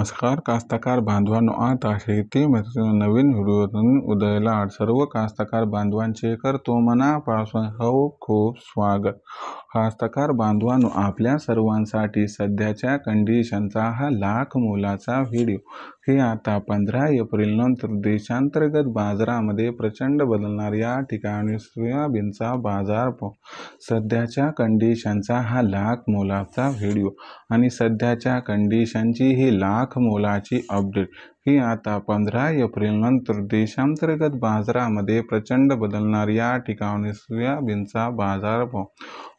नमस्कार कास्तकार बांधवांनो, आता शेतीमध्ये नवीन व्हिडिओतून उदयाला सर्व कास्तकार बांधवांचे करतो मनापासून खूप स्वागत। कास्तकार बांधवांनो, आपल्या सर्वांसाठी सध्याच्या कंडिशनचा हा लाख मोलाचा व्हिडिओ। हे आता 15 एप्रिल नंतर देशांतर्गत बाजारामध्ये प्रचंड बदलणार। या ठिकाणी सोयाबीनचा बाजारभाव, सध्याच्या कंडिशनचा हा लाख मोलाचा व्हिडिओ आणि सध्याच्या कंडिशनची ही लाख मोलाची अपडेट। ही आता 15 एप्रिल नंतर देशांतर्गत बाजारामध्ये प्रचंड बदलणार। या ठिकाणी सोयाबीनचा बाजारभाव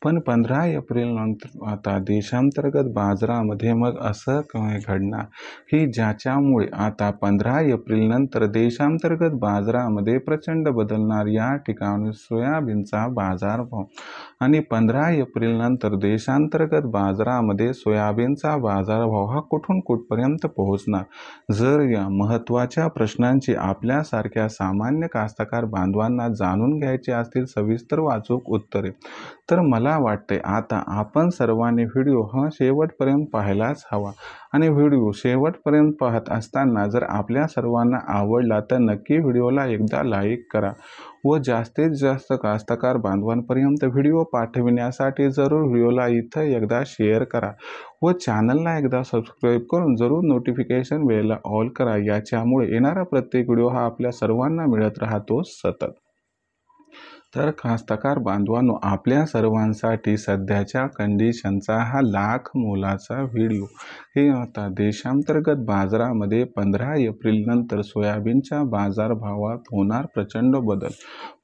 पण 15 एप्रिल नंतर आता देशांतर्गत बाजारामध्ये मग असं काय घडणार की ज्याच्यामुळे आता 15 एप्रिल नंतर देशांतर्गत बाजारामध्ये प्रचंड बदलणार। या ठिकाणी सोयाबीनचा बाजारभाव आणि 15 एप्रिल नंतर देशांतर्गत बाजारामध्ये सोयाबीनचा बाजारभाव हा कुठून कुठपर्यंत पोहोचणार। जर या महत्त्वाच्या प्रश्नांची आपल्यासारख्या सामान्य कास्तकार बांधवांना जाणून घ्यायची असतील सविस्तर वाचूक उत्तरे, तर मला वाटते आता आपण सर्वांनी व्हिडिओ हा शेवटपर्यंत पाहायलाच हवा। आणि व्हिडिओ शेवटपर्यंत पाहत असताना जर आपल्या सर्वांना आवडला तर नक्की व्हिडिओला एकदा लाईक करा व जास्तीत जास्त कास्तकार बांधवांपर्यंत व्हिडिओ पाठविण्यासाठी जरूर व्हिडिओला इथं एकदा शेअर करा व चॅनलला एकदा सबस्क्राईब करून जरूर नोटिफिकेशन बेलला ऑल करा। याच्यामुळे येणारा प्रत्येक व्हिडिओ हा आपल्या सर्वांना मिळत राहतो सतत। तर कास्तकार बांधवांनो, आपल्या सर्वांसाठी सध्याच्या कंडिशनचा हा लाख मोलाचा व्हिडिओ। हे आता देशांतर्गत बाजारामध्ये 15 एप्रिल नंतर सोयाबीनच्या बाजारभावात होणार प्रचंड बदल।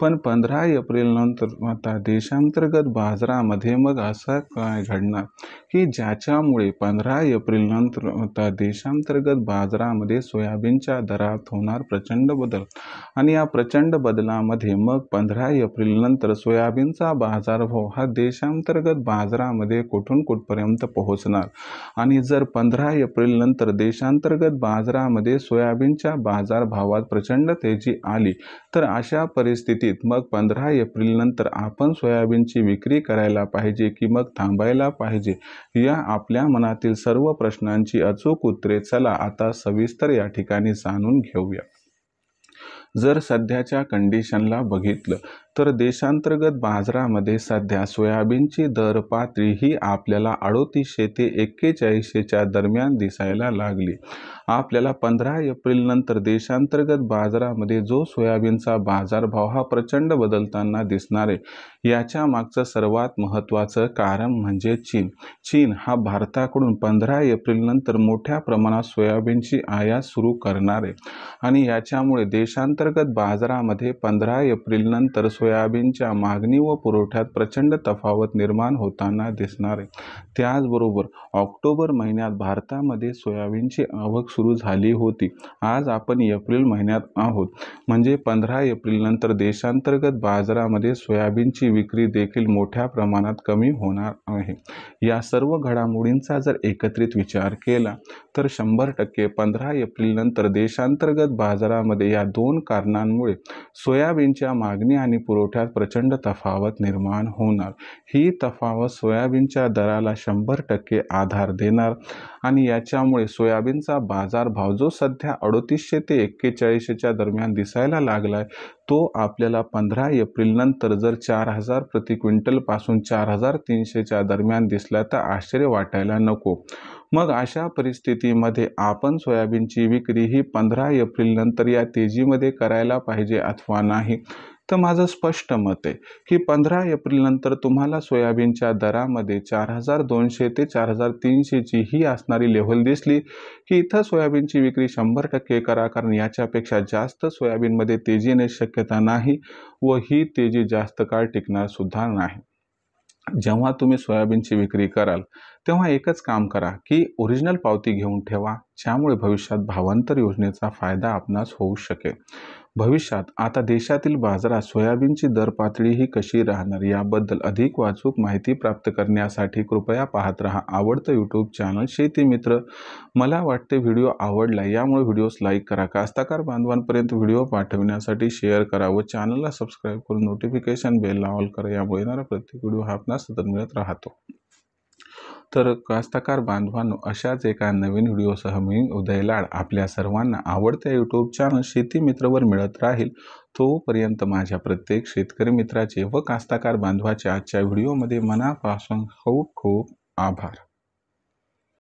पण 15 एप्रिल नंतर आता देशांतर्गत बाजारामध्ये मग असं काय घडणार की ज्याच्यामुळे 15 एप्रिल नंतर आता देशांतर्गत बाजारामध्ये सोयाबीनच्या दरात होणार प्रचंड बदल। आणि या प्रचंड बदलामध्ये मग 15 एप्रिल नंतर सोयाबीनचा बाजारभाव हा देशांतर्गत बाजारामध्ये कुठून कुठपर्यंत पोहोचणार। आणि जर 15 एप्रिल नंतर देशांतर्गत बाजारामध्ये सोयाबीनच्या बाजारभावात प्रचंड तेजी आली तर अशा परिस्थितीत मग 15 एप्रिल नंतर आपण सोयाबीनची विक्री करायला पाहिजे की मग थांबायला पाहिजे, या आपल्या मनातील सर्व प्रश्नांची अचूक उत्तरे चला आता सविस्तर या ठिकाणी जाणून घेऊया। जर सध्याच्या कंडिशनला बघितलं तर देशांतर्गत बाजारामध्ये सध्या सोयाबीनची दर पातळी ही आपल्याला 3800 ते 4100च्या दरम्यान दिसायला लागली। आपल्याला 15 एप्रिल नंतर देशांतर्गत बाजारामध्ये जो सोयाबीनचा बाजारभाव हा प्रचंड बदलताना दिसणार आहे, याच्या मागचं सर्वात महत्त्वाचं कारण म्हणजे चीन हा भारताकडून 15 एप्रिल नंतर मोठ्या प्रमाणात सोयाबीनची आयात सुरू करणार आहे। आणि याच्यामुळे देशांतर्गत बाजारामध्ये 15 एप्रिल नंतर सोयाबीनच्या मागणी व पुरवठ्यात प्रचंड तफावत निर्माण होताना दिसणार आहे। त्याचबरोबर ऑक्टोबर महिन्यात भारतामध्ये सोयाबीनची आवक सुरू झाली होती। आज आपण एप्रिल महिन्यात आहोत, म्हणजे 15 एप्रिल नंतर देशांतर्गत बाजारामध्ये सोयाबीनची विक्री देखील मोठ्या प्रमाणात कमी होणार आहे। या सर्व घडामोडींचा जर एकत्रित विचार केला तर 100% 15 एप्रिल नंतर देशांतर्गत बाजारामध्ये या दोन कारणांमुळे सोयाबीनच्या मागणी आणि पुरवठ्यात प्रचंड तफावत निर्माण होणार। ही तफावत सोयाबीनच्या दराला 100% आधार देणार आणि याच्यामुळे सोयाबीनचा बाजारभाव जो सध्या 3800 ते 4100च्या दरम्यान दिसायला लागलाय, तो आपल्याला 15 एप्रिल नंतर जर 4000 प्रति क्विंटल पासून 4300च्या दरम्यान दिसला तर आश्चर्य वाटायला नको। मग अशा परिस्थितीमध्ये आपण सोयाबीनची विक्री ही 15 एप्रिल नंतर या तेजीमध्ये करायला पाहिजे अथवा नाही, तर माझं स्पष्ट मत आहे की 15 एप्रिल नंतर तुम्हाला सोयाबीनच्या दरामध्ये 4200 ते 4300ची ही असणारी लेव्हल दिसली की इथं सोयाबीनची विक्री 100% करा, कारण याच्यापेक्षा जास्त सोयाबीनमध्ये तेजी येण्याची शक्यता नाही व ही तेजी जास्त काळ टिकणार सुद्धा नाही। जेव्हा तुम्ही सोयाबीनची विक्री कराल तेव्हा एकच काम करा की ओरिजिनल पावती घेऊन ठेवा, ज्यामुळे भविष्यात भावांतर योजनेचा फायदा आपणास होऊ शकेल। भविष्यात आता देशातील बाजारात सोयाबीनची दर पातळी ही कशी राहणार याबद्दल अधिक वाचूक माहिती प्राप्त करण्यासाठी कृपया पाहत रहा आवडतं यूट्यूब चॅनल शेती मित्र। मला वाटते व्हिडिओ आवडला, यामुळे व्हिडिओस लाईक करा, कास्तकार बांधवांपर्यंत व्हिडिओ पाठविण्यासाठी शेअर करा व चॅनलला सबस्क्राईब करून नोटिफिकेशन बेलला ऑल करा। यामुळे येणारा प्रत्येक व्हिडिओ हा आपणास सतत मिळत राहतो। तर कास्तकार बांधवांनो, अशाच एका नवीन व्हिडिओसह मी उदय लाड आपल्या सर्वांना आवडत्या यूट्यूब चॅनल शेती मित्रवर मिळत राहील. तोपर्यंत माझ्या प्रत्येक शेतकरी मित्राचे व कास्तकार बांधवाचे आजच्या व्हिडिओमध्ये मनापासून खूप खूप आभार.